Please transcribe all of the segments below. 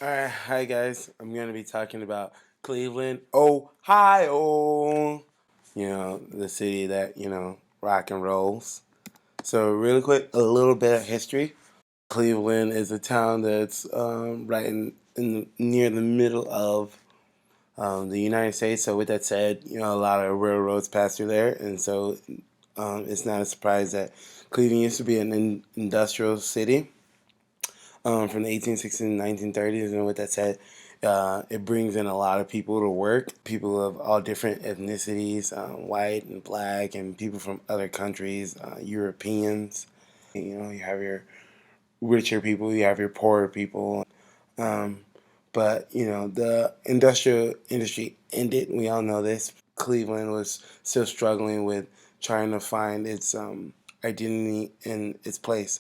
Alright, hi guys. I'm gonna be talking about Cleveland, Ohio. The city that, rock and rolls. So, really quick, a little bit of history. Cleveland is a town that's right near the middle of the United States. So, with that said, a lot of railroads pass through there, and so it's not a surprise that Cleveland used to be an industrial city from the 1860s and 1930s. And with that said, it brings in a lot of people to work, people of all different ethnicities, white and black, and people from other countries, Europeans. You have your richer people, you have your poorer people. Um, but the industrial industry ended. We all know this. Cleveland was still struggling with trying to find its identity and its place.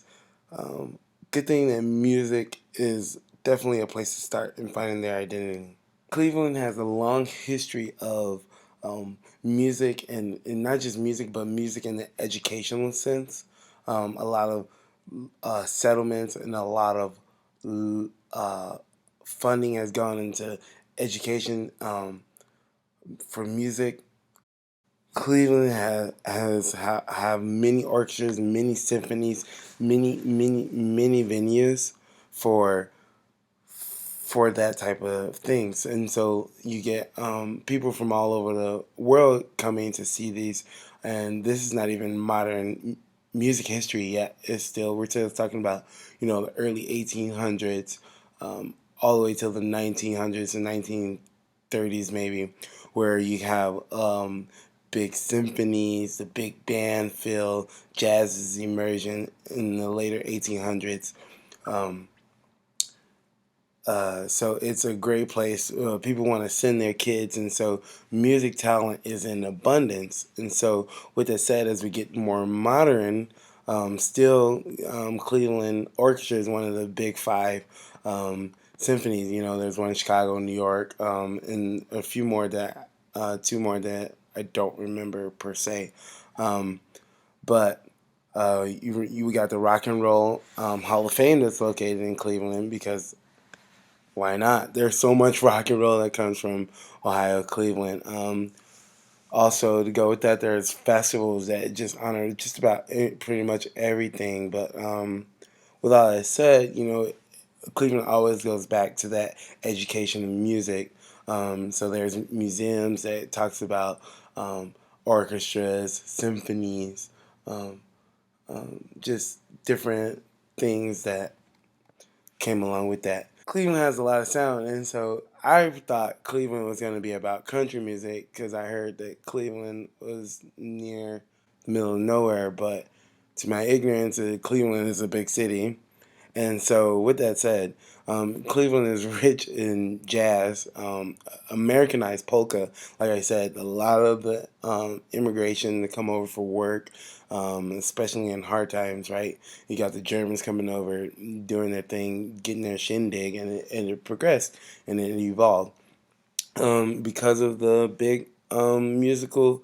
Um, Good thing that music is definitely a place to start in finding their identity. Cleveland has a long history of music and not just music, but music in the educational sense. A lot of settlements and a lot of uh, funding has gone into education for music. Cleveland have many orchestras, many symphonies, many venues for that type of things, and so you get people from all over the world coming to see these, and this is not even modern music history yet. We're still talking about the early 1800s, all the way till the 1900s and 1930s maybe, where you have big symphonies, the big band feel, jazz's immersion in the later 1800s. Um, so it's a great place. People want to send their kids, and so music talent is in abundance. And so, with that said, as we get more modern, still Cleveland Orchestra is one of the big five symphonies. There's one in Chicago, New York, and a few more that two more that I don't remember per se. Um, but you got the Rock and Roll Hall of Fame that's located in Cleveland because why not? There's so much rock and roll that comes from Ohio, Cleveland. Also, to go with that, there's festivals that just honor just about pretty much everything. But with all that said, Cleveland always goes back to that education and music. So there's museums that talks about orchestras, symphonies, um, just different things that came along with that. Cleveland has a lot of sound, and so I thought Cleveland was going to be about country music because I heard that Cleveland was near the middle of nowhere. But to my ignorance, Cleveland is a big city, and so, with that said, Cleveland is rich in jazz, Americanized polka. Like I said, a lot of the immigration that come over for work, especially in hard times, right? You got the Germans coming over, doing their thing, getting their shindig, and it progressed and it evolved because of the big musical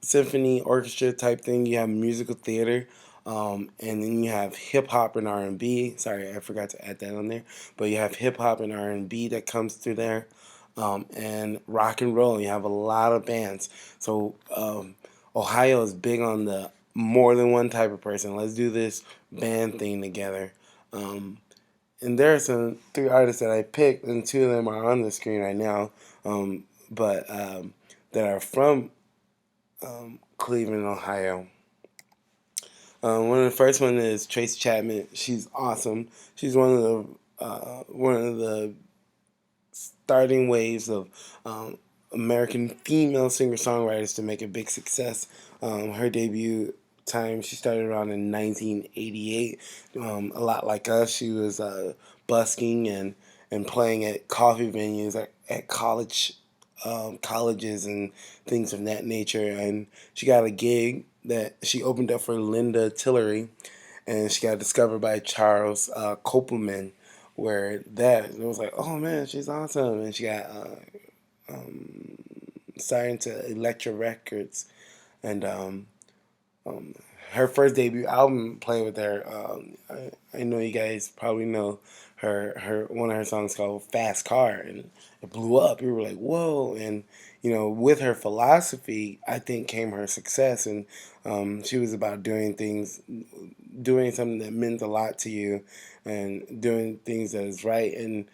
symphony orchestra type thing. You have musical theater, and then you have hip hop and R&B. Sorry, I forgot to add that on there. But you have hip hop and R&B that comes through there, and rock and roll. You have a lot of bands. So Ohio is big on the more than one type of person. Let's do this band thing together. Um, and there are some three artists that I picked, and two of them are on the screen right now, but that are from Cleveland, Ohio. One of the first one is Tracy Chapman. She's awesome. She's one of the starting waves of American female singer songwriters to make a big success. Her debut time she started around in 1988. A lot like us, she was busking and playing at coffee venues at colleges and things of that nature. And she got a gig that she opened up for Linda Tillery, and she got discovered by Charles Kopelman, where that it was like, oh man, she's awesome, and she got um, signed to Elektra Records, and um, her first debut album played with her. I know you guys probably know her one of her songs called Fast Car, and it blew up. We were like, whoa. And with her philosophy, I think came her success. And she was about doing something that meant a lot to you, and doing things that is right. And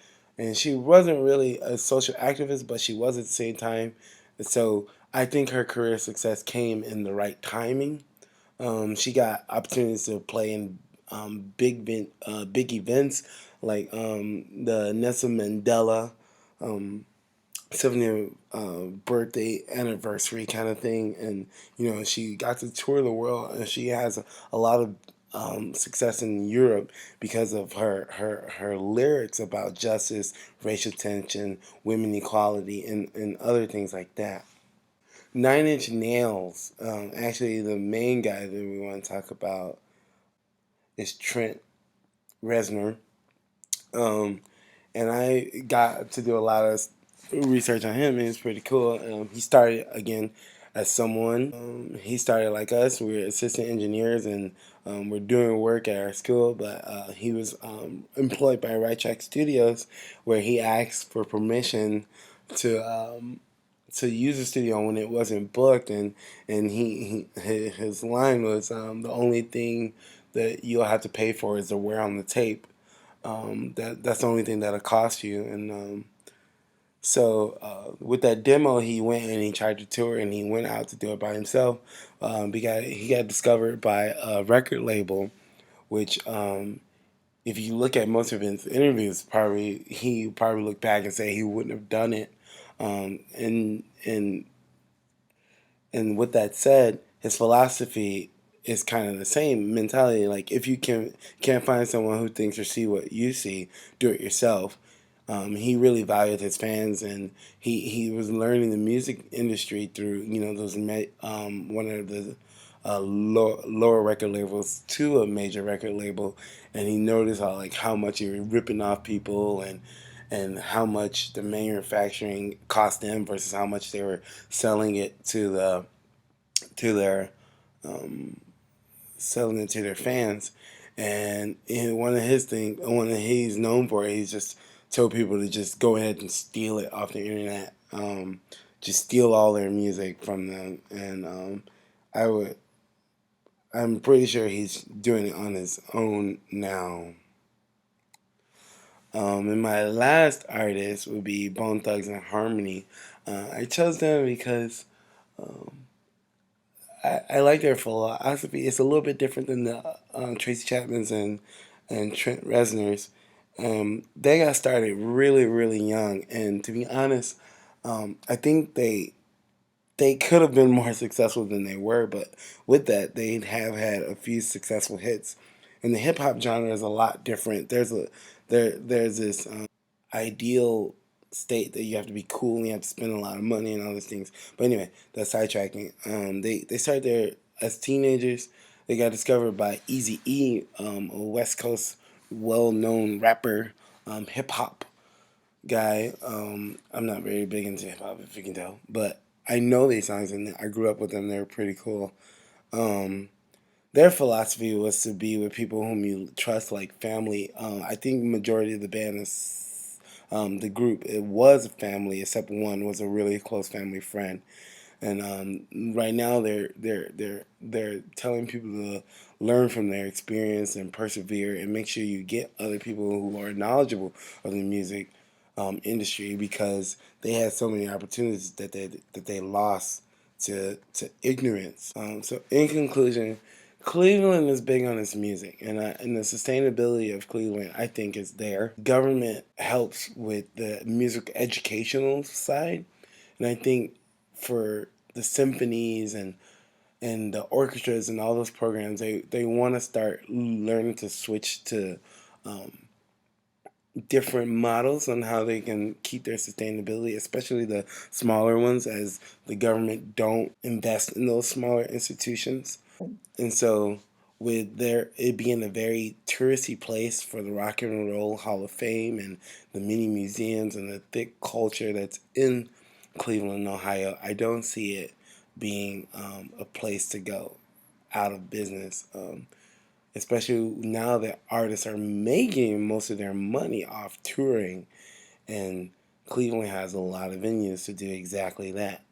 she wasn't really a social activist, but she was at the same time. So I think her career success came in the right timing. She got opportunities to play in big events like the Nelson Mandela 70th birthday anniversary kind of thing, and she got to tour the world, and she has a lot of success in Europe because of her lyrics about justice, racial tension, women equality, and other things like that. Nine Inch Nails, actually, the main guy that we want to talk about is Trent Reznor. Um, and I got to do a lot of research on him, and it's pretty cool. He started again as someone. He started like us. We're assistant engineers, and we're doing work at our school. But he was employed by Right Track Studios, where he asked for permission to to use the studio when it wasn't booked, and his line was the only thing that you'll have to pay for is the wear on the tape. That's the only thing that'll cost you. And with that demo, he went and he tried to tour, and he went out to do it by himself. He got discovered by a record label, which if you look at most of his interviews, probably he probably look back and say he wouldn't have done it. And with that said, his philosophy is kind of the same mentality. Like if you can't find someone who thinks or see what you see, do it yourself. He really valued his fans, and he was learning the music industry through one of the lower record labels to a major record label, and he noticed how much he was ripping off people, and how much the manufacturing cost them versus how much they were selling it to their selling it to their fans. And one of he's known for, he's just told people to just go ahead and steal it off the internet, just steal all their music from them. And I would, I'm pretty sure he's doing it on his own now. And my last artist would be Bone Thugs and Harmony. I chose them because I like their philosophy. It's a little bit different than the Tracy Chapman's and Trent Reznor's. They got started really, really young, and to be honest, I think they could have been more successful than they were. But with that, they have had a few successful hits, and the hip hop genre is a lot different. There's this ideal state that you have to be cool and you have to spend a lot of money and all these things. But anyway, that's sidetracking. They started there as teenagers. They got discovered by Easy E, a West Coast well known rapper, hip hop guy. I'm not very big into hip hop, if you can tell, but I know these songs and I grew up with them. They're pretty cool. Um, their philosophy was to be with people whom you trust, like family. I think majority of the band is the group. It was a family, except one was a really close family friend. And right now they're telling people to learn from their experience and persevere, and make sure you get other people who are knowledgeable of the music industry, because they had so many opportunities that they lost to ignorance. So in conclusion, Cleveland is big on its music, and the sustainability of Cleveland, I think, is there. Government helps with the music educational side, and I think for the symphonies and the orchestras and all those programs, they want to start learning to switch to different models on how they can keep their sustainability, especially the smaller ones, as the government don't invest in those smaller institutions. And so, with there it being a very touristy place for the Rock and Roll Hall of Fame and the many museums and the thick culture that's in Cleveland, Ohio, I don't see it being a place to go out of business. especially now that artists are making most of their money off touring, and Cleveland has a lot of venues to do exactly that.